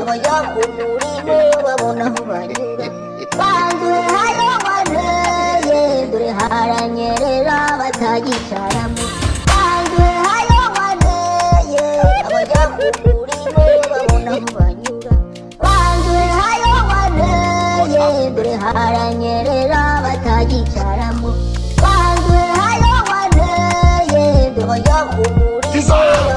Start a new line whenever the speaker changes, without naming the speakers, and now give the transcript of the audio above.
bajya ku murimo babona aho banyura banduye hayoboneye dore haranyerera batagicaramo banduye hayoboneye abajya ku murimo babona aho banyura banduye hayoboneye dore haranyerera batagicaramo banduye hayoboneye dore bajya ku murimo